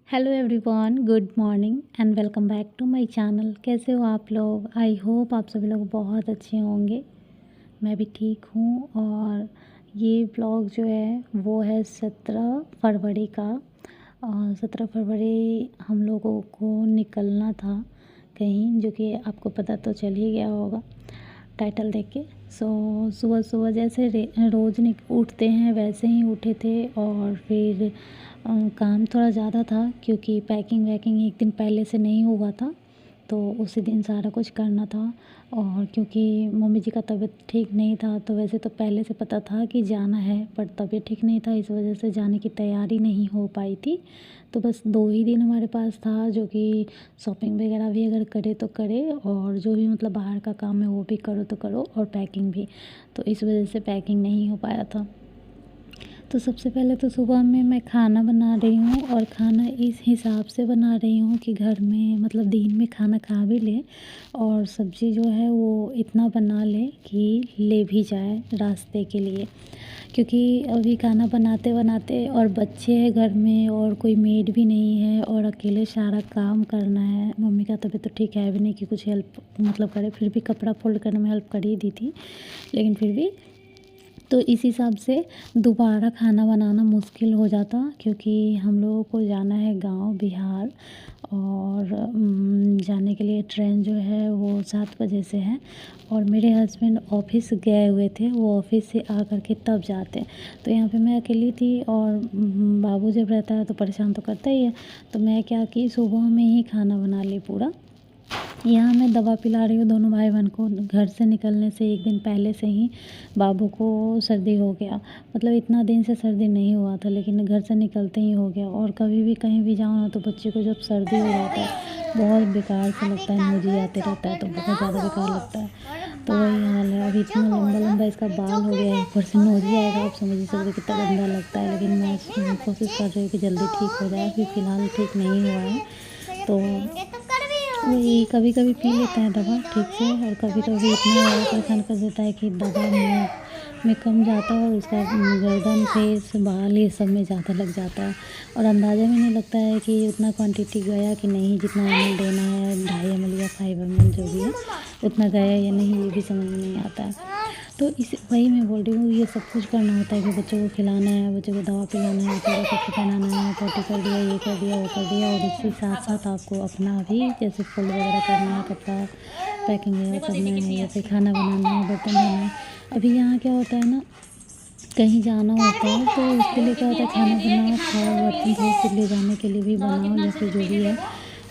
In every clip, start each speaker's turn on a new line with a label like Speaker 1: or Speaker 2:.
Speaker 1: Hello everyone, good morning and welcome back to my channel. कैसे हो आप लोग? आई होप आप सभी लोग बहुत अच्छे होंगे। मैं भी ठीक हूँ। और ये ब्लॉग जो है वो है 17 फरवरी का। और 17 फरवरी हम लोगों को निकलना था कहीं, जो कि आपको पता तो चल ही गया होगा टाइटल देख के। सुबह सुबह जैसे रोज़ उठते हैं वैसे ही उठे थे। और फिर काम थोड़ा ज़्यादा था क्योंकि पैकिंग वैकिंग एक दिन पहले से नहीं हुआ था, तो उसी दिन सारा कुछ करना था। और क्योंकि मम्मी जी का तबीयत ठीक नहीं था, तो वैसे तो पहले से पता था कि जाना है, पर तबीयत ठीक नहीं था, इस वजह से जाने की तैयारी नहीं हो पाई थी। तो बस 2 ही दिन हमारे पास था, जो कि शॉपिंग वगैरह भी अगर करे तो करे, और जो भी मतलब बाहर का काम है वो भी करो तो करो, और पैकिंग भी। तो इस वजह से पैकिंग नहीं हो पाया था। तो सबसे पहले तो सुबह में मैं खाना बना रही हूँ, और खाना इस हिसाब से बना रही हूँ कि घर में मतलब दिन में खाना खा भी ले, और सब्ज़ी जो है वो इतना बना ले कि ले भी जाए रास्ते के लिए। क्योंकि अभी खाना बनाते बनाते और बच्चे हैं घर में, और कोई मेड भी नहीं है, और अकेले सारा काम करना है। मम्मी का तबीयत तो ठीक है भी नहीं कि कुछ हेल्प मतलब करे, फिर भी कपड़ा फोल्ड करने में हेल्प कर ही दी थी, लेकिन फिर भी तो इस हिसाब से दोबारा खाना बनाना मुश्किल हो जाता, क्योंकि हम लोगों को जाना है गांव बिहार। और जाने के लिए ट्रेन जो है वो 7 बजे से है, और मेरे हस्बैंड ऑफिस गए हुए थे, वो ऑफिस से आ कर के तब जाते हैं। तो यहाँ पे मैं अकेली थी, और बाबू जब रहता है तो परेशान तो करता ही है। तो मैं क्या कि सुबह में ही खाना बना ली पूरा। यहाँ मैं दवा पिला रही हूँ दोनों भाई बहन को। घर से निकलने से एक दिन पहले से ही बाबू को सर्दी हो गया। मतलब इतना दिन से सर्दी नहीं हुआ था, लेकिन घर से निकलते ही हो गया। और कभी भी कहीं भी जाओ ना, तो बच्चे को जब सर्दी हो जाता है बहुत बेकार से लगता है, नोजी आते रहता है, तो बहुत ज़्यादा बेकार लगता है। तो वही हाल है। अभी इतना लंबा लंबा इसका बाल हो गया है, ऊपर से नोजी आएगा, आप समझ ही सकते कितना गंदा लगता है। लेकिन मैं कोशिश कर रही हूँ कि जल्दी ठीक हो जाए। अभी फ़िलहाल ठीक नहीं हुआ है, तो वही कभी कभी पी लेता है दवा ठीक से, और कभी कभी इतना ज़्यादा परेशान कर देता है कि दवा में कम जाता है, और उसका गर्दन फेस बाल ये सब में ज़्यादा लग जाता है। और अंदाज़ा भी नहीं लगता है कि उतना क्वांटिटी गया कि नहीं, जितना ml देना है 2.5 ml या 5 ml जो भी है उतना गया या नहीं, ये भी समझ में नहीं आता है। तो इस वही मैं बोल रही हूँ, ये सब कुछ करना होता है कि बच्चों को खिलाना है, बच्चों को दवा पिलाना है, पूरा कपड़े पहनाना है, पॉटी कर दिया, ये कर दिया, वो कर दिया, और इसके साथ साथ आपको अपना भी जैसे फोल्ड वगैरह करना है, कपड़ा पैकिंग वगैरह करना है, या फिर खाना बनाना है, बर्तन धोना है। अभी यहाँ क्या होता है ना, कहीं जाना होता है तो उसके लिए क्या होता है, खाना बनाओ, खाओ, बर्तन धो, फिर ले जाने के लिए भी बनाओ, या फिर जो भी है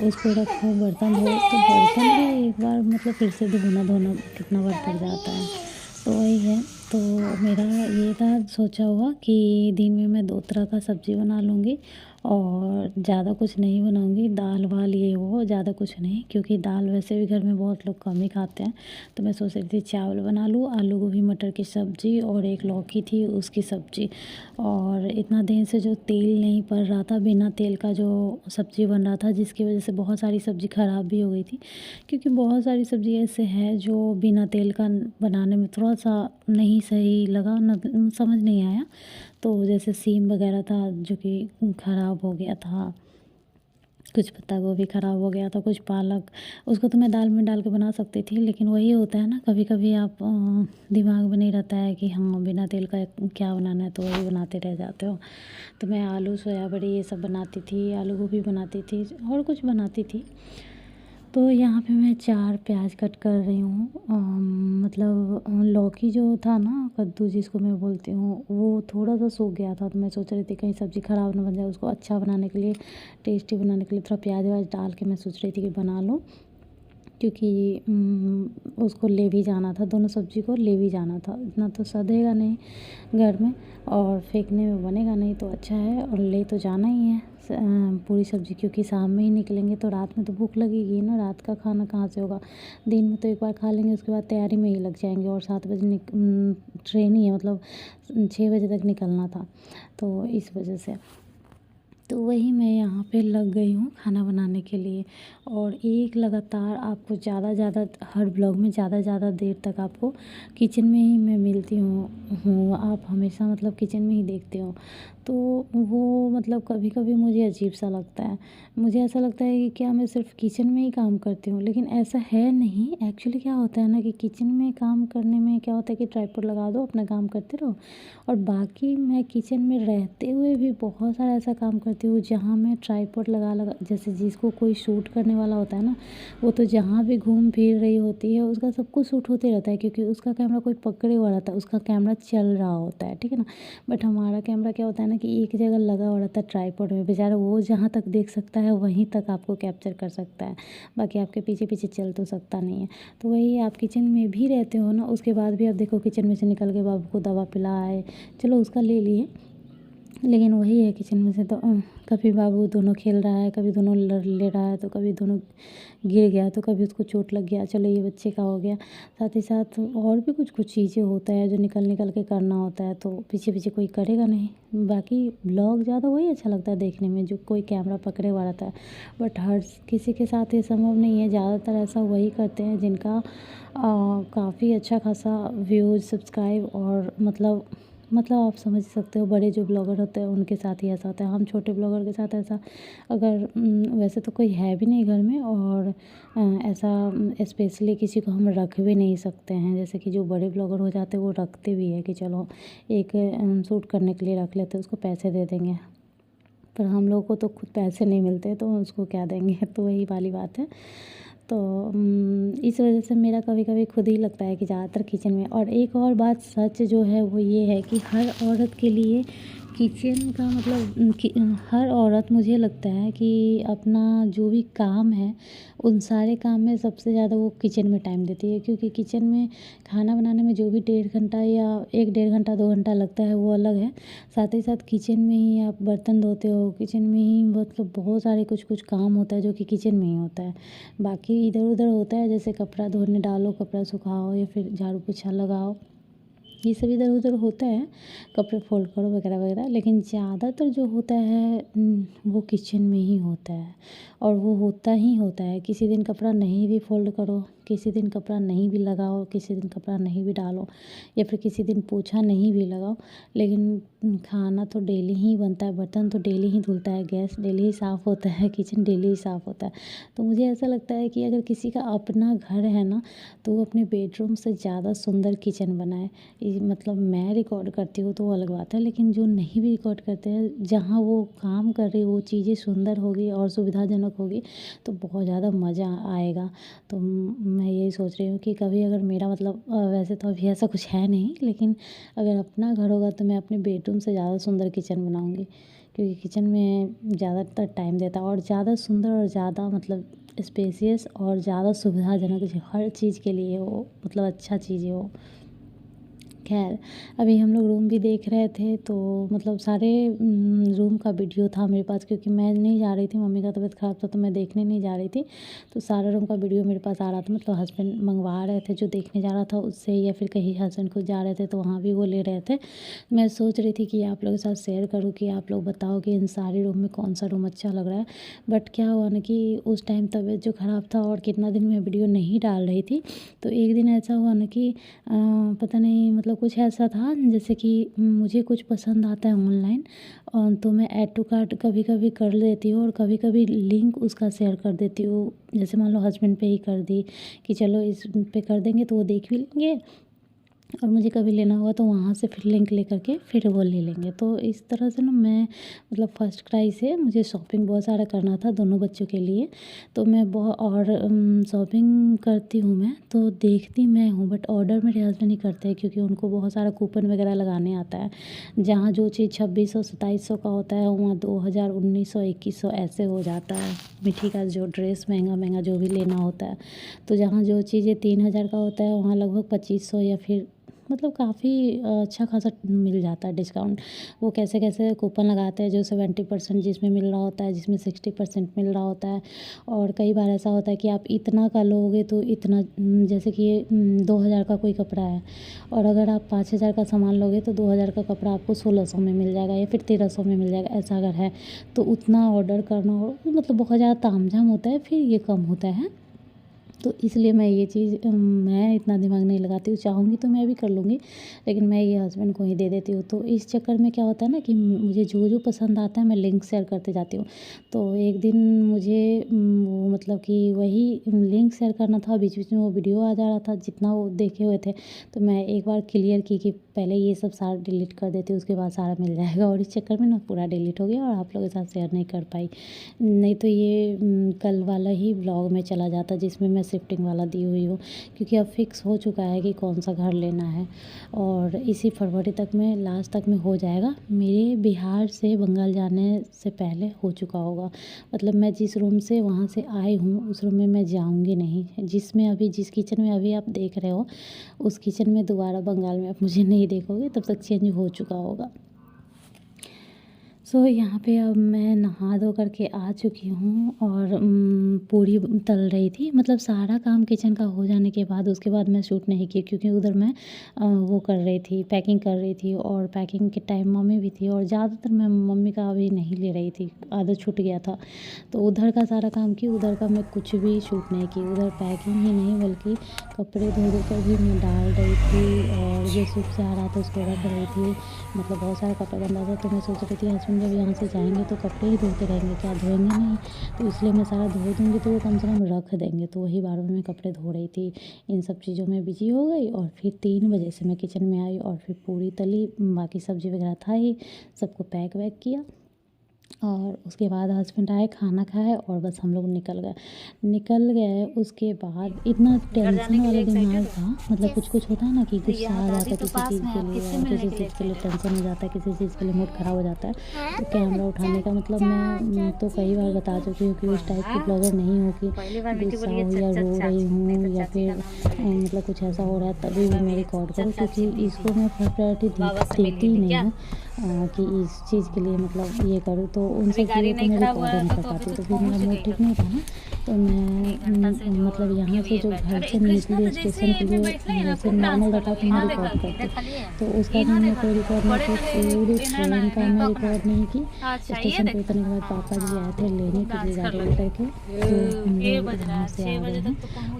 Speaker 1: उसको रखो, बर्तन धो। तो बर्तन भी एक बार मतलब फिर से धोना धोना कितना बार पड़ जाता है। तो वही है। तो मेरा ये था सोचा हुआ कि दिन में मैं 2 तरह का सब्ज़ी बना लूँगी, और ज़्यादा कुछ नहीं बनाऊँगी, दाल वाल ये वो ज़्यादा कुछ नहीं, क्योंकि दाल वैसे भी घर में बहुत लोग कम ही खाते हैं। तो मैं सोच रही थी चावल बना लूँ, आलू गोभी मटर की सब्ज़ी, और एक लौकी थी उसकी सब्ज़ी। और इतना दिन से जो तेल नहीं पड़ रहा था, बिना तेल का जो सब्ज़ी बन रहा था, जिसकी वजह से बहुत सारी सब्ज़ी ख़राब भी हो गई थी। क्योंकि बहुत सारी सब्ज़ी ऐसे हैं जो बिना तेल का बनाने में थोड़ा सा नहीं सही लगा, न समझ नहीं आया। तो जैसे सीम वगैरह था जो कि ख़राब हो गया था, कुछ पत्ता गोभी ख़राब हो गया था, कुछ पालक, उसको तो मैं दाल में डाल के बना सकती थी। लेकिन वही होता है ना, कभी कभी आप दिमाग में नहीं रहता है कि हाँ बिना तेल का क्या बनाना है, तो वही बनाते रह जाते हो। तो मैं आलू सोया बड़ी ये सब बनाती थी, आलू गोभी बनाती थी, और कुछ बनाती थी। तो यहाँ पे मैं 4 प्याज कट कर रही हूँ। मतलब लौकी जो था ना, कद्दू जिसको मैं बोलती हूँ, वो थोड़ा सा सूख गया था, तो मैं सोच रही थी कहीं सब्ज़ी ख़राब ना बन जाए। उसको अच्छा बनाने के लिए, टेस्टी बनाने के लिए थोड़ा प्याज व्याज डाल के मैं सोच रही थी कि बना लूँ, क्योंकि उसको ले भी जाना था, दोनों सब्ज़ी को ले भी जाना था। इतना तो सधेगा नहीं घर में, और फेंकने में बनेगा नहीं, तो अच्छा है, और ले तो जाना ही है पूरी सब्ज़ी, क्योंकि शाम में ही निकलेंगे तो रात में तो भूख लगेगी ना, रात का खाना कहाँ से होगा। दिन में तो एक बार खा लेंगे, उसके बाद तैयारी में ही लग जाएंगे, और 7 बजे ट्रेन ही है, मतलब 6 बजे तक निकलना था, तो इस वजह से। तो वही मैं यहाँ पे लग गई हूँ खाना बनाने के लिए। और एक लगातार आपको ज़्यादा हर ब्लॉग में ज़्यादा देर तक आपको किचन में ही मैं मिलती हूँ आप हमेशा मतलब किचन में ही देखते हो। तो वो मतलब कभी-कभी मुझे अजीब सा लगता है। मुझे ऐसा लगता है कि क्या मैं सिर्फ़ किचन में ही काम करती हूँ, लेकिन ऐसा है नहीं। एक्चुअली क्या होता है ना कि किचन में काम करने में क्या होता है कि ट्राइपॉड लगा दो, अपना काम करते रहो। और बाकी मैं किचन में रहते हुए भी बहुत सारा ऐसा काम करती हूँ जहाँ मैं ट्राइपॉड लगा जैसे जिसको कोई शूट करने वाला होता है ना, वो तो जहाँ भी घूम फिर रही होती है उसका सब कुछ शूट होते रहता है, क्योंकि उसका कैमरा कोई पकड़े हुआ रहता है, उसका कैमरा चल रहा होता है, ठीक है ना। बट हमारा कैमरा क्या होता है ना कि एक जगह लगा हुआ रहता है ट्राइपॉड में, बेचारा वो जहाँ तक देख सकता है वहीं तक आपको कैप्चर कर सकता है, बाकी आपके पीछे पीछे चल तो सकता नहीं है। तो वही आप किचन में भी रहते हो ना, उसके बाद भी आप देखो किचन में से निकल के बाबू को दवा पिलाए, चलो उसका ले लिए, लेकिन वही है किचन में से तो कभी बाबू दोनों खेल रहा है, कभी दोनों लड़ ले रहा है, तो कभी दोनों गिर गया, तो कभी उसको चोट लग गया, चलो ये बच्चे का हो गया। साथ ही साथ और भी कुछ चीज़ें होता है जो निकल के करना होता है, तो पीछे कोई करेगा नहीं। बाकी ब्लॉग ज़्यादा वही अच्छा लगता है देखने में जो कोई कैमरा पकड़े हुआ रहता है। बट हर किसी के साथ ये संभव नहीं है, ज़्यादातर ऐसा वही करते हैं जिनका काफ़ी अच्छा खासा व्यूज़, सब्सक्राइब और मतलब आप समझ सकते हो, बड़े जो ब्लॉगर होते हैं उनके साथ ही ऐसा होता है। हम छोटे ब्लॉगर के साथ ऐसा अगर वैसे तो कोई है भी नहीं घर में, और ऐसा स्पेशली किसी को हम रख भी नहीं सकते हैं, जैसे कि जो बड़े ब्लॉगर हो जाते हैं वो रखते भी है कि चलो एक शूट करने के लिए रख लेते हैं, उसको पैसे दे देंगे। पर हम लोग को तो खुद पैसे नहीं मिलते तो उसको क्या देंगे तो वही वाली बात है। तो इस वजह से मेरा कभी-कभी खुद ही लगता है कि ज़्यादातर किचन में। और एक और बात सच जो है वो ये है कि हर औरत के लिए किचन का मतलब हर औरत मुझे लगता है कि अपना जो भी काम है उन सारे काम में सबसे ज़्यादा वो किचन में टाइम देती है, क्योंकि किचन में खाना बनाने में जो भी 1.5 घंटा या 1 डेढ़ घंटा 2 घंटा लगता है वो अलग है। साथ ही साथ किचन में ही आप बर्तन धोते हो, किचन में ही मतलब बहुत सारे कुछ काम होता है जो कि किचन में ही होता है। बाकी इधर-उधर होता है, जैसे कपड़ा धोने डालो, कपड़ा सुखाओ या फिर झाड़ू पोछा लगाओ, ये सब इधर-उधर होता है, कपड़े फ़ोल्ड करो वगैरह, लेकिन ज़्यादातर जो होता है वो किचन में ही होता है। और वो होता ही होता है, किसी दिन कपड़ा नहीं भी फ़ोल्ड करो, किसी दिन कपड़ा नहीं भी लगाओ, किसी दिन कपड़ा नहीं भी डालो या फिर किसी दिन पोछा नहीं भी लगाओ, लेकिन खाना तो डेली ही बनता है, बर्तन तो डेली ही धुलता है, गैस डेली ही साफ़ होता है, किचन डेली ही साफ़ होता है। तो मुझे ऐसा लगता है कि अगर किसी का अपना घर है ना, तो वो अपने बेडरूम से ज़्यादा सुंदर किचन बनाए। मतलब मैं रिकॉर्ड करती हूँ तो वो अलग बात है, लेकिन जो नहीं भी रिकॉर्ड करते हैं, जहाँ वो काम कर रही वो चीज़ें सुंदर होगी और सुविधाजनक होगी तो बहुत ज़्यादा मज़ा आएगा। तो मैं यही सोच रही हूँ कि कभी अगर मेरा मतलब वैसे तो अभी ऐसा कुछ है नहीं, लेकिन अगर अपना घर होगा तो मैं अपने बेडरूम से ज़्यादा सुंदर किचन बनाऊँगी, क्योंकि किचन में ज़्यादातर टाइम देता है और ज़्यादा सुंदर और ज़्यादा मतलब स्पेसियस और ज़्यादा सुविधाजनक हर चीज़ के लिए हो, मतलब अच्छा चीज़ है वो। खैर, अभी हम लोग रूम भी देख रहे थे, तो मतलब सारे रूम का वीडियो था मेरे पास, क्योंकि मैं नहीं जा रही थी, मम्मी का तबीयत ख़राब था तो मैं देखने नहीं जा रही थी। तो सारा रूम का वीडियो मेरे पास आ रहा था, मतलब हस्बैंड मंगवा रहे थे, जो देखने जा रहा था उससे, या फिर कहीं हस्बैंड खुद जा रहे थे तो वहाँ भी वो ले रहे थे। मैं सोच रही थी कि आप लोगों के साथ शेयर करूँ कि आप लोग बताओ कि इन सारे रूम में कौन-सा रूम अच्छा लग रहा है। बट क्या हुआ ना कि उस टाइम तबीयत जो ख़राब था और कितना दिन मैं वीडियो नहीं डाल रही थी, तो एक दिन ऐसा हुआ ना कि पता नहीं मतलब कुछ ऐसा था, जैसे कि मुझे कुछ पसंद आता है ऑनलाइन, तो मैं ऐड टू कार्ट कभी-कभी कर लेती हूँ और कभी-कभी लिंक उसका शेयर कर देती हूँ। जैसे मान लो हस्बैंड पे ही कर दी कि चलो इस पे कर देंगे तो वो देख भी लेंगे, और मुझे कभी लेना हुआ तो वहाँ से फिर लिंक लेकर के फिर वो ले लेंगे। तो इस तरह से ना मैं मतलब फर्स्ट क्राई से मुझे शॉपिंग बहुत सारा करना था दोनों बच्चों के लिए, तो मैं बहुत और शॉपिंग करती हूँ मैं, तो देखती मैं हूँ, बट ऑर्डर मेरे हस्बैंड ही करते हैं, क्योंकि उनको बहुत सारा कूपन वगैरह लगाने आता है। जहाँ जो चीज़ 2600-2700 का होता है वहाँ 2000, 1900, 2100 ऐसे हो जाता है। मिठी का जो ड्रेस महंगा जो भी लेना होता है, तो जहाँ जो चीज़ें 3000 का होता है वहाँ लगभग 2500 या फिर मतलब काफ़ी अच्छा खासा मिल जाता है डिस्काउंट। वो कैसे कैसे कूपन लगाते हैं जो 70% जिसमें मिल रहा होता है, जिसमें 60% मिल रहा होता है। और कई बार ऐसा होता है कि आप इतना का लोगे तो इतना जैसे कि 2,000 का कोई कपड़ा है और अगर आप 5,000 का सामान लोगे तो 2,000 का कपड़ा आपको 1,600 में मिल जाएगा या फिर 1,300 में मिल जाएगा। ऐसा अगर है तो उतना ऑर्डर करना हो मतलब बहुत ज़्यादा तामझाम होता है, फिर ये कम होता है। तो इसलिए मैं ये चीज़ मैं इतना दिमाग नहीं लगाती हूँ। चाहूँगी तो मैं भी कर लूँगी, लेकिन मैं ये हस्बैंड को ही दे देती हूँ। तो इस चक्कर में क्या होता है ना कि मुझे जो जो पसंद आता है मैं लिंक शेयर करते जाती हूँ। तो एक दिन मुझे वो मतलब कि वही लिंक शेयर करना था, बीच बीच में वो वीडियो आ जा रहा था जितना वो देखे हुए थे। तो मैं एक बार क्लियर की कि पहले ये सब सारा डिलीट कर देती हूँ, उसके बाद सारा मिल जाएगा। और इस चक्कर में ना पूरा डिलीट हो गया और आप लोगों के साथ शेयर नहीं कर पाई। नहीं तो ये कल वाला ही ब्लॉग में चला जाता जिसमें मैं शिफ्टिंग वाला दी हुई हूँ, क्योंकि अब फिक्स हो चुका है कि कौन सा घर लेना है और इसी फरवरी तक में लास्ट तक में हो जाएगा। मेरे बिहार से बंगाल जाने से पहले हो चुका होगा। मतलब मैं जिस रूम से वहाँ से आई हूँ उस रूम में मैं जाऊँगी नहीं, जिसमें अभी जिस किचन में अभी आप देख रहे हो उस किचन में दोबारा बंगाल में आप मुझे नहीं देखोगे, तब तक चेंज हो चुका होगा। सो यहाँ पे अब मैं नहा धो करके आ चुकी हूँ और पूरी तल रही थी। मतलब सारा काम किचन का हो जाने के बाद उसके बाद मैं शूट नहीं की, क्योंकि उधर मैं वो कर रही थी, पैकिंग कर रही थी और पैकिंग के टाइम मम्मी भी थी और ज़्यादातर मैं मम्मी का अभी नहीं ले रही थी, आदत छूट गया था। तो उधर का सारा काम की, उधर का मैं कुछ भी शूट नहीं की। उधर पैकिंग ही नहीं बल्कि कपड़े धो धो कर भी मैं डाल रही थी और जो सूप से आ रहा था उसको रख रही थी। मतलब बहुत सारा कपड़ा बंधा था तो मैं सोच रही थी हस्बैंड जब यहाँ से जाएंगे तो कपड़े ही धोते रहेंगे, क्या धोएंगे नहीं। तो इसलिए मैं सारा धो दूँगी तो वो कम से कम रख देंगे। तो वही बार बार मैं कपड़े धो रही थी, इन सब चीज़ों में बिजी हो गई। और फिर 3 बजे से मैं किचन में आई और फिर पूरी तली, बाकी सब्ज़ी वगैरह था ही, सबको पैक वैक किया। और उसके बाद हस्बैंड आए, खाना खाए और बस हम लोग निकल गए। उसके बाद इतना टेंशन वाला दिमाग था, मतलब कुछ कुछ होता है ना कि गुस्सा आ जाता है किसी चीज़ के लिए और किसी चीज़ के लिए टेंशन हो जाता है, किसी चीज़ के लिए मूड ख़राब हो जाता है। तो कैमरा उठाने का मतलब मैं तो कई बार बता चुकी हूँ कि उस टाइप की ब्लॉगर नहीं हूँ कि गुस्सा हो या रो रही हूँ या फिर मतलब कुछ ऐसा हो रहा है तभी भी मैं रिकॉर्ड करूँ, क्योंकि इसको मैं फर्स्ट प्रायोरिटी देती ही नहीं हूँ कि इस चीज़ के लिए मतलब ये करूँ। तो उन सब चीज़ों को मैं रिकॉर्ड नहीं कर पाती। तो फिर मेरा मूड ठीक नहीं था ना, तो मैं मतलब यहाँ से जो घर से निकली स्टेशन के लिए जैसे नॉर्मल रहता तो मैं रिकॉर्ड करती, तो उसका भी मैं कोई रिकॉर्ड नहीं की। पूरी ट्रेन का मैं रिकॉर्ड नहीं की। स्टेशन पे उतरने के बाद पापा जी आए थे लेने के लिए गाड़ी लेकर के, तो हम लोग यहाँ से आ गए हैं।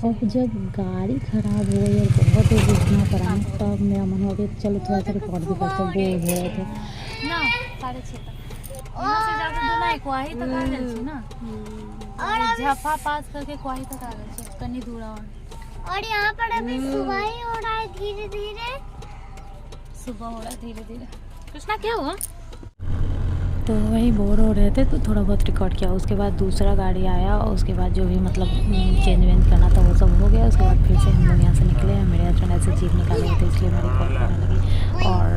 Speaker 1: और जब गाड़ी ख़राब हो गई और बहुत देर रुकना पड़ा ना, तब मेरा मन हो गया चलो थोड़ा सा रिकॉर्ड भी करते, बोर हो रहे थे
Speaker 2: ना 6:30 तक यहाँ से ज़्यादा दूर नहीं, क्वाही तक आ गए छी ना। और झफा पास करके क्वाही तक आ गए छी, कनी दूर और यहाँ पर अभी सुबह ही हो रहा है, धीरे धीरे सुबह हो रहा है धीरे धीरे। कृष्णा क्या हुआ?
Speaker 1: तो वही बोर हो रहे थे तो थोड़ा बहुत रिकॉर्ड किया। उसके बाद दूसरा गाड़ी आया और उसके बाद जो भी मतलब चेंज वेंज करना था वो सब हो गया। उसके बाद फिर से हम लोग यहाँ से निकले। मेरे हस्बैंड ऐसे जीप निकाले थे इसलिए मैं रिकॉर्ड करने लगी। और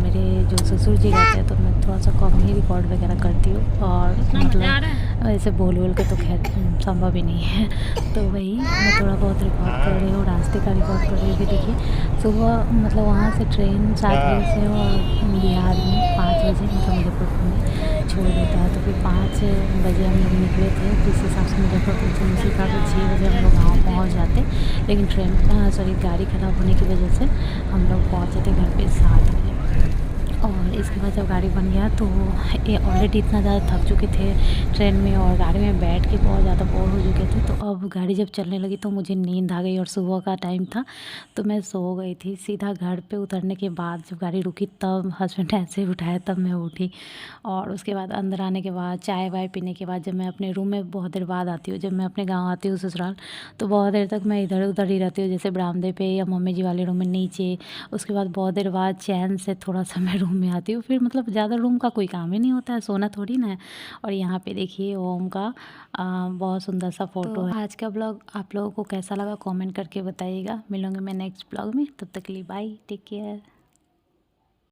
Speaker 1: मेरे जो ससुर जी रहते हैं तो मैं थोड़ा सा कम ही रिकॉर्ड वगैरह करती हूँ और मतलब ऐसे बोल के तो खैर संभव ही नहीं है। तो वही मैं थोड़ा बहुत रिकॉर्ड कर रही हूँ, रास्ते का रिकॉर्ड कर रही थी। देखिए सुबह मतलब वहाँ से ट्रेन 7 बजे से और बिहार में 5 बजे मतलब मुजफ्फरपुर में छोड़ देता है। तो फिर 5 बजे हम लोग निकले थे, जिस हिसाब से मुजफ्फरपुर से निकल था तो 6 बजे हम लोग गाँव पहुँच जाते। लेकिन गाड़ी ख़राब होने की वजह से हम लोग पहुँचे थे घर पे 7 बजे। और इसके बाद जब गाड़ी बन गया तो ये ऑलरेडी इतना ज़्यादा थक चुके थे ट्रेन में और गाड़ी में बैठ के बहुत ज़्यादा बोर हो चुके थे। तो अब गाड़ी जब चलने लगी तो मुझे नींद आ गई और सुबह का टाइम था तो मैं सो गई थी। सीधा घर पे उतरने के बाद जब गाड़ी रुकी तब हस्बैंड ऐसे ही उठाया तब मैं उठी। और उसके बाद अंदर आने के बाद चाय वाय पीने के बाद जब मैं अपने रूम में बहुत देर बाद आती हूँ, जब मैं अपने गाँव आती हूँ ससुराल, तो बहुत देर तक मैं इधर उधर ही रहती हूँ, जैसे बरामदे पे या मम्मी जी वाले रूम में नीचे। उसके बाद बहुत देर बाद चैन से थोड़ा सा मैं रूम में आती हूँ। फिर मतलब ज़्यादा रूम का कोई काम ही नहीं होता है, सोना थोड़ी ना है। और यहाँ पे देखिए ओम का बहुत सुंदर सा फोटो है। आज का ब्लॉग आप लोगों को कैसा लगा कमेंट करके बताइएगा। मिलूंगी मैं नेक्स्ट ब्लॉग में, तब तक के लिए बाय, टेक केयर।